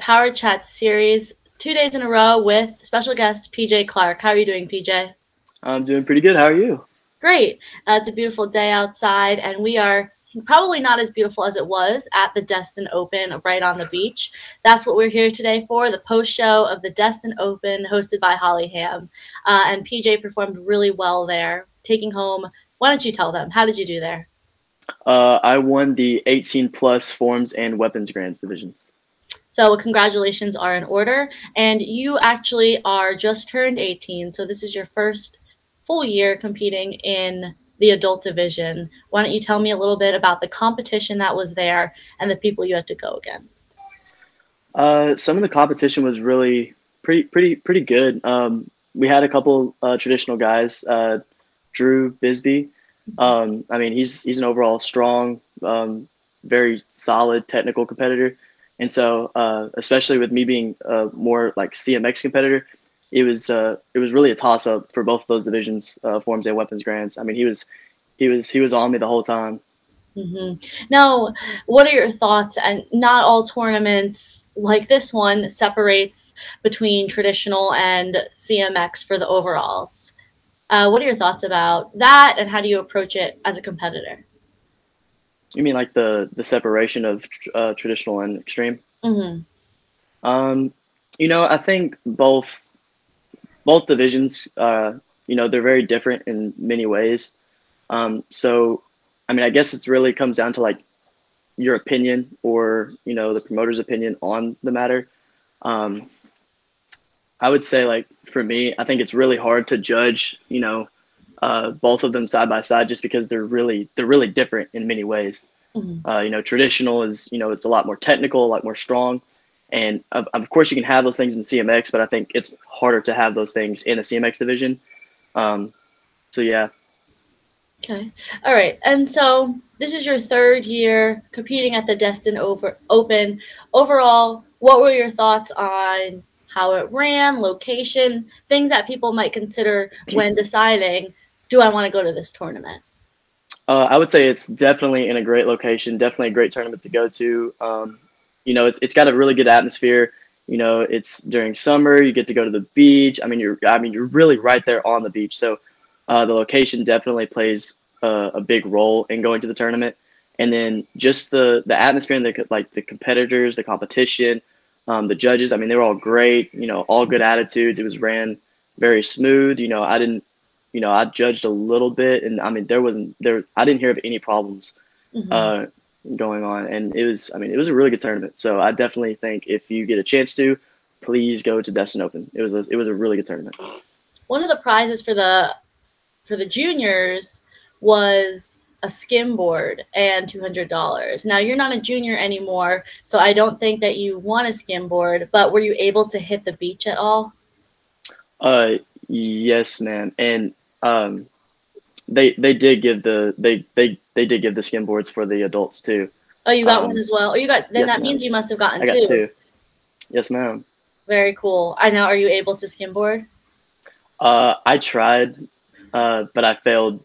Power Chat series 2 days in a row with special guest PJ Clark. How are you doing, PJ? I'm doing pretty good. How are you? Great. It's a beautiful day outside, and we are probably not as beautiful as it was at the Destin Open right on the beach. That's what we're here today for, the post show of the Destin Open hosted by Holly Ham. And PJ performed really well there, taking home. Why don't you tell them? How did you do there? I won the 18 plus forms and weapons grants divisions. So congratulations are in order. And you actually are just turned 18, so this is your first full year competing in the adult division. Why don't you tell me a little bit about the competition that was there and the people you had to go against? Some of the competition was really pretty good. We had a couple traditional guys. Drew Bisbee. I mean, he's an overall strong, very solid technical competitor, and so especially with me being more like CMX competitor, it was really a toss up for both of those divisions, forms and weapons grants. I mean, he was on me the whole time. Now, what are your thoughts? And not all tournaments like this one separates between traditional and CMX for the overalls. What are your thoughts about that, and how do you approach it as a competitor? You mean like the separation of traditional and extreme? hmm Um, I think both divisions, they're very different in many ways. So, I mean, I guess it's really comes down to like your opinion or the promoter's opinion on the matter. Um, I would say like for me, I think it's really hard to judge, both of them side by side just because they're really different in many ways. hmm Traditional is, it's a lot more technical, a lot more strong. And of course, you can have those things in CMX, but I think it's harder to have those things in the CMX division. Um, so, yeah. Okay. All right. And so this is your third year competing at the Open. Overall, what were your thoughts on how it ran, location, things that people might consider when deciding, do I want to go to this tournament? I would say it's definitely in a great location, definitely a great tournament to go to. It's got a really good atmosphere. It's during summer. You get to go to the beach. I mean, you're really right there on the beach. So the location definitely plays a big role in going to the tournament. And then just the atmosphere and the competitors, the competition, the judges. I mean, they were all great. All good attitudes. It was ran very smooth. I judged a little bit, and I mean, there. I didn't hear of any problems hmm uh, going on, and it was a really good tournament. So I definitely think if you get a chance to, please go to Destin Open. It was a really good tournament. One of the prizes for the juniors was a skimboard and $200. Now you're not a junior anymore, so I don't think that you won a skimboard, but were you able to hit the beach at all? Uh, yes, man, and um, they did give they did give the skim boards for the adults too. Oh, you got one Um, as well. Oh, you got, then yes, that means ma'am. you must have gotten I got two. two. Yes, ma'am. Very cool. I know. Are you able to skimboard? I tried, but I failed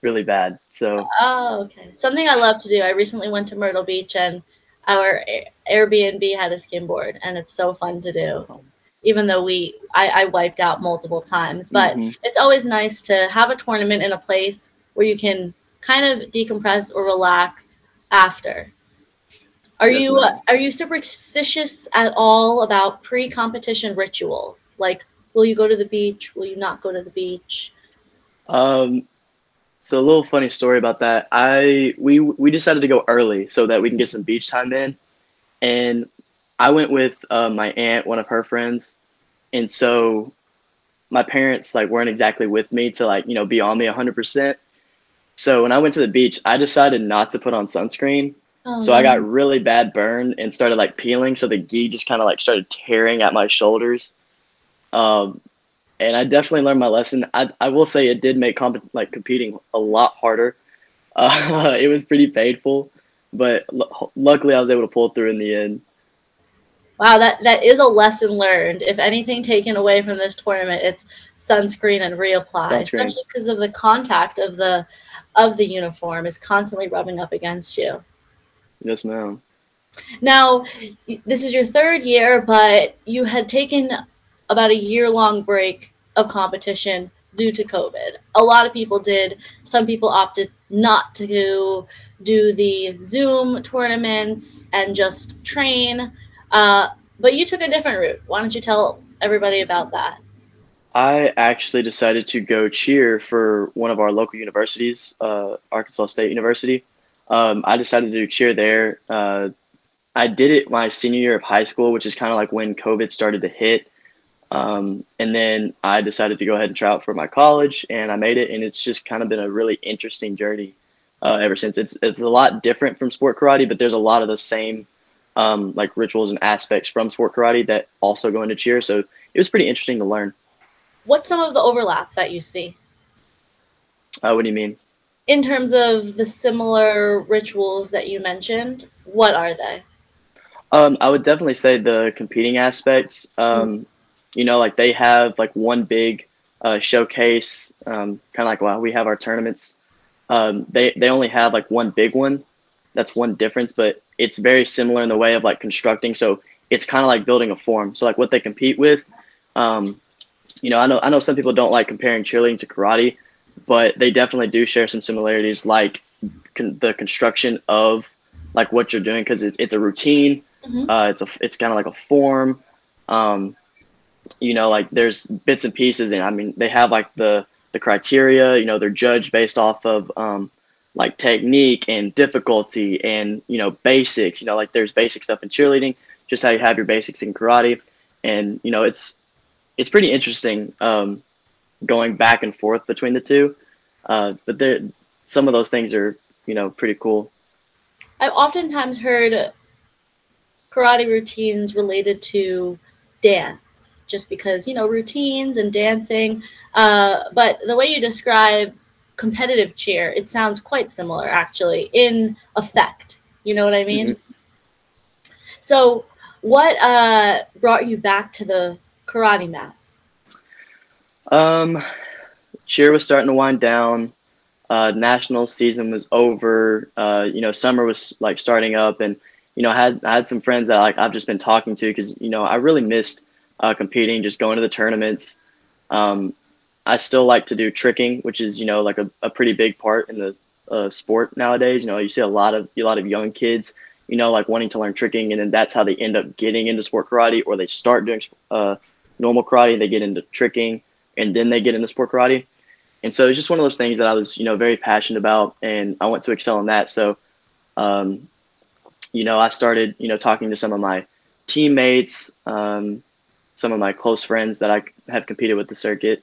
really bad. So Oh, okay. Something I love to do. I recently went to Myrtle Beach and our Airbnb had a skimboard, and it's so fun to do. Even though I wiped out multiple times, but hmm it's always nice to have a tournament in a place where you can kind of decompress or relax after. Are yes, you ma'am. are you superstitious at all about pre-competition rituals? Like, will you go to the beach? Will you not go to the beach? Um, so a little funny story about that. We decided to go early so that we can get some beach time in, and I went with my aunt, one of her friends, and so my parents like weren't exactly with me to like be on me 100%. So when I went to the beach, I decided not to put on sunscreen. Oh So I got no. really bad burn and started like peeling. So the gi just kind of like started tearing at my shoulders. Um, and I definitely learned my lesson. I will say it did make competing a lot harder. It was pretty painful, but luckily I was able to pull through in the end. Wow, that is a lesson learned. If anything taken away from this tournament, it's sunscreen and reapply, Sunscreen. especially because of the contact of the uniform is constantly rubbing up against you. Yes, ma'am. Now, this is your third year, but you had taken about a year-long break of competition due to COVID. A lot of people did. Some people opted not to do the Zoom tournaments and just train. But you took a different route. Why don't you tell everybody about that? I actually decided to go cheer for one of our local universities, Arkansas State University. I decided to do cheer there. I did it my senior year of high school, which is kind of like when COVID started to hit. And then I decided to go ahead and try out for my college, and I made it. And it's just kind of been a really interesting journey ever since. It's a lot different from sport karate, but there's a lot of the same like rituals and aspects from sport karate that also go into cheer. So it was pretty interesting to learn. What's some of the overlap that you see What do you mean? in terms of the similar rituals that you mentioned? What are they? I would definitely say the competing aspects. Like they have like one big showcase, kind of like while we have our tournaments. They only have like one big one. That's one difference, but it's very similar in the way of like constructing. So it's kind of like building a form. So like what they compete with. Um, I know some people don't like comparing cheerleading to karate, but they definitely do share some similarities, like the construction of like what you're doing because it's a routine. Mm-hmm. It's kind of like a form. Um, like there's bits and pieces, and I mean they have like the criteria. They're judged based off of like technique and difficulty and basics. Like there's basic stuff in cheerleading, just how you have your basics in karate, and it's pretty interesting going back and forth between the two. But some of those things are pretty cool. I've oftentimes heard karate routines related to dance, just because, routines and dancing. But the way you describe competitive cheer, it sounds quite similar, actually, in effect. You know what I hmm mean? So, what brought you back to the karate mat? Um, Cheer was starting to wind down. National season was over. Summer was like starting up, and I had some friends that like I've just been talking to because I really missed competing, just going to the tournaments. Um, I still like to do tricking, which is like a pretty big part in the sport nowadays. You see a lot of young kids, like wanting to learn tricking, and then that's how they end up getting into sport karate, or they start doing normal karate, they get into tricking, and then they get into sport karate. And so it's just one of those things that I was, very passionate about, and I want to excel in that. So, um, I started, talking to some of my teammates, some of my close friends that I have competed with the circuit.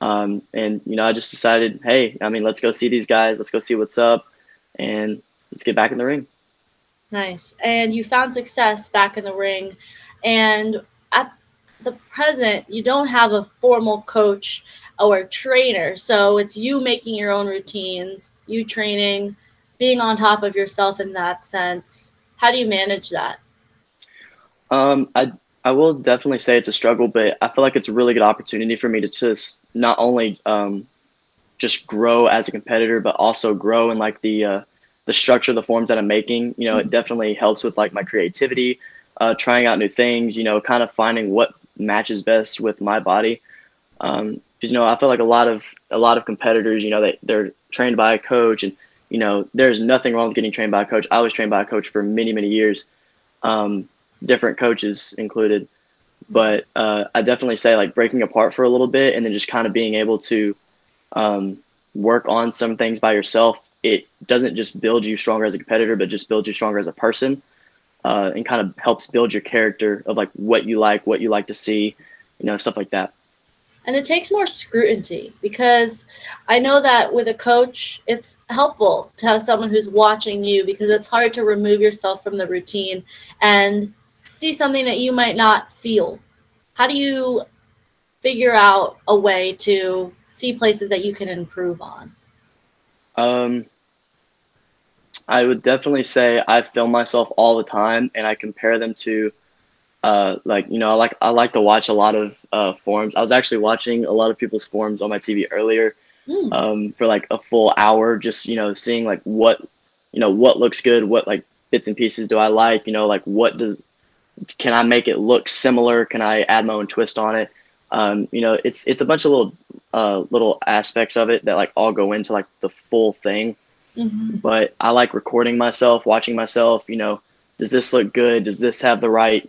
And, I just decided, hey, I mean, let's go see these guys. Let's go see what's up, and let's get back in the ring. Nice. And you found success back in the ring. And at the present, you don't have a formal coach or trainer. So it's you making your own routines, you training, being on top of yourself in that sense. How do you manage that? I will definitely say it's a struggle, but I feel like it's a really good opportunity for me to just not only just grow as a competitor, but also grow in like the structure of the forms that I'm making. It definitely helps with like my creativity, trying out new things. Kind of finding what matches best with my body. Because I feel like a lot of competitors, they're trained by a coach, and there's nothing wrong with getting trained by a coach. I was trained by a coach for many many years, um, different coaches included. But I definitely say like breaking apart for a little bit, and then just kind of being able to um, work on some things by yourself. It doesn't just build you stronger as a competitor, but just builds you stronger as a person, and kind of helps build your character of like what you like to see, stuff like that. And it takes more scrutiny because I know that with a coach, it's helpful to have someone who's watching you because it's hard to remove yourself from the routine and see something that you might not feel. How do you figure out a way to see places that you can improve on? Um, I would definitely say I film myself all the time, and I compare them to like I like to watch a lot of forums. I was actually watching a lot of people's forums on my TV earlier, Mm. for like a full hour, just seeing like what looks good, what like bits and pieces do I like? You know, like can I make it look similar? Can I add my own twist on it? You know, it's a bunch of little aspects of it that like all go into like the full thing. Mm-hmm. But I like recording myself, watching myself. You know, does this look good? Does this have the right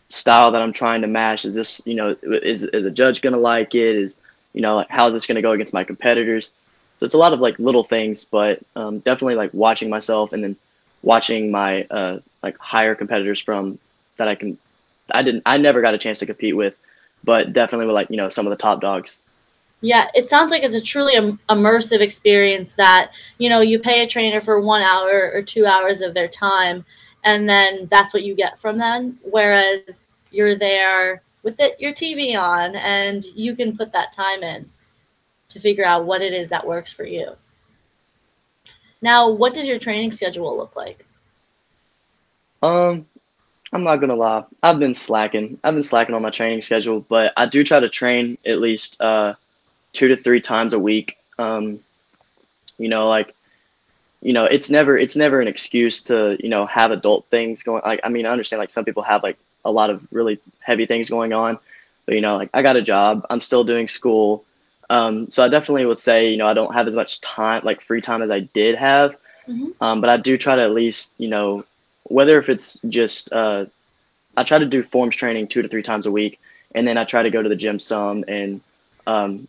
style that I'm trying to match? Is this is a judge gonna like it? Is like how is this gonna go against my competitors? So it's a lot of like little things, but definitely like watching myself and then watching my like higher competitors from that I never got a chance to compete with, but definitely with like some of the top dogs. Yeah, it sounds like it's a truly immersive experience that, you pay a trainer for 1 hour or 2 hours of their time, and then that's what you get from them. Whereas you're there with your TV on, and you can put that time in to figure out what it is that works for you. Now, what does your training schedule look like? Um, I'm not gonna lie, I've been slacking. I've been slacking on my training schedule, but I do try to train at least 2 to 3 times a week. Like it's never an excuse to have adult things going. Like I mean, I understand like some people have like a lot of really heavy things going on, but like I got a job, I'm still doing school, so I definitely would say I don't have as much time like free time as I did have, Mm-hmm. but I do try to at least whether if it's just I try to do forms training 2 to 3 times a week, and then I try to go to the gym some and um,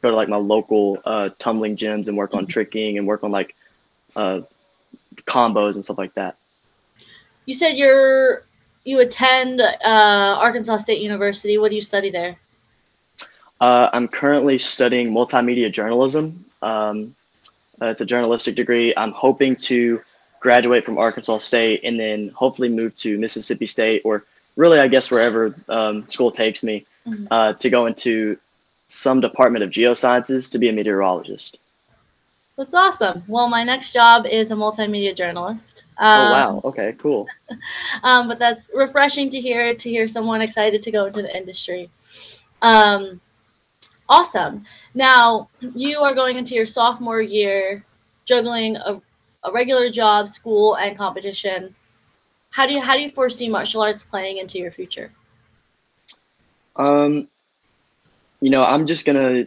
go to like my local tumbling gyms and work on tricking and work on like uh, combos and stuff like that. You said you attend Arkansas State University. What do you study there? I'm currently studying multimedia journalism. It's a journalistic degree. I'm hoping to graduate from Arkansas State and then hopefully move to Mississippi State, or really, I guess, wherever school takes me, Mhm. to go into some department of geosciences to be a meteorologist. That's awesome. Well, my next job is a multimedia journalist. Oh, wow. Okay, cool. But that's refreshing to hear someone excited to go into the industry. Um, awesome. Now, you are going into your sophomore year, juggling a regular job, school, and competition. How do you foresee martial arts playing into your future? Um, I'm just gonna.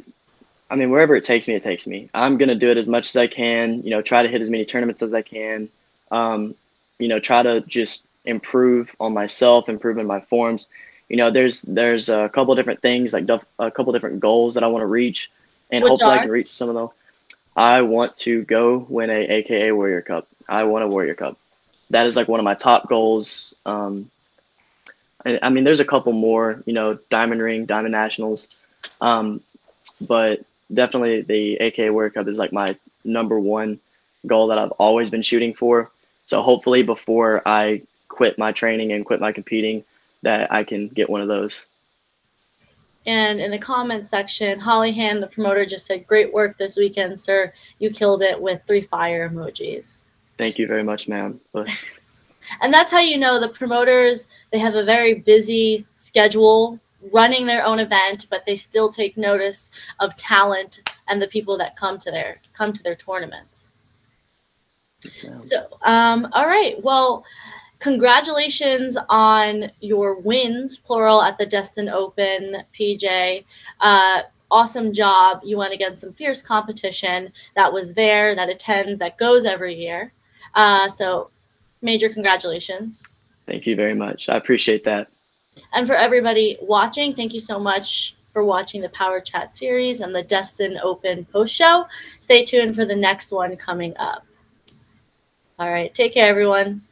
I mean, wherever it takes me, it takes me. I'm gonna do it as much as I can. Try to hit as many tournaments as I can. Um, try to just improve on myself, improve in my forms. There's a couple different things, like a couple different goals that I want to reach, and Which hopefully I are? can reach some of them. I want to go win a AKA Warrior Cup. I want a Warrior Cup. That is like one of my top goals. I mean, there's a couple more, Diamond Ring, Diamond Nationals, um, but definitely the AKA Warrior Cup is like my number one goal that I've always been shooting for. So hopefully, before I quit my training and quit my competing, that I can get one of those. And in the comment section, Hollyhan, the promoter, just said, "Great work this weekend, sir. You killed it," with 3 fire emojis. Thank you very much, ma'am. And that's how you know the promoters, they have a very busy schedule running their own event, but they still take notice of talent and the people that come to their tournaments. So, all right. Well, congratulations on your wins, plural, at the Destin Open, PJ. Awesome job. You went against some fierce competition that was there, that attends, that goes every year. So major congratulations. Thank you very much. I appreciate that. And for everybody watching, thank you so much for watching the Power Chat series and the Destin Open post show. Stay tuned for the next one coming up. All right. Take care, everyone.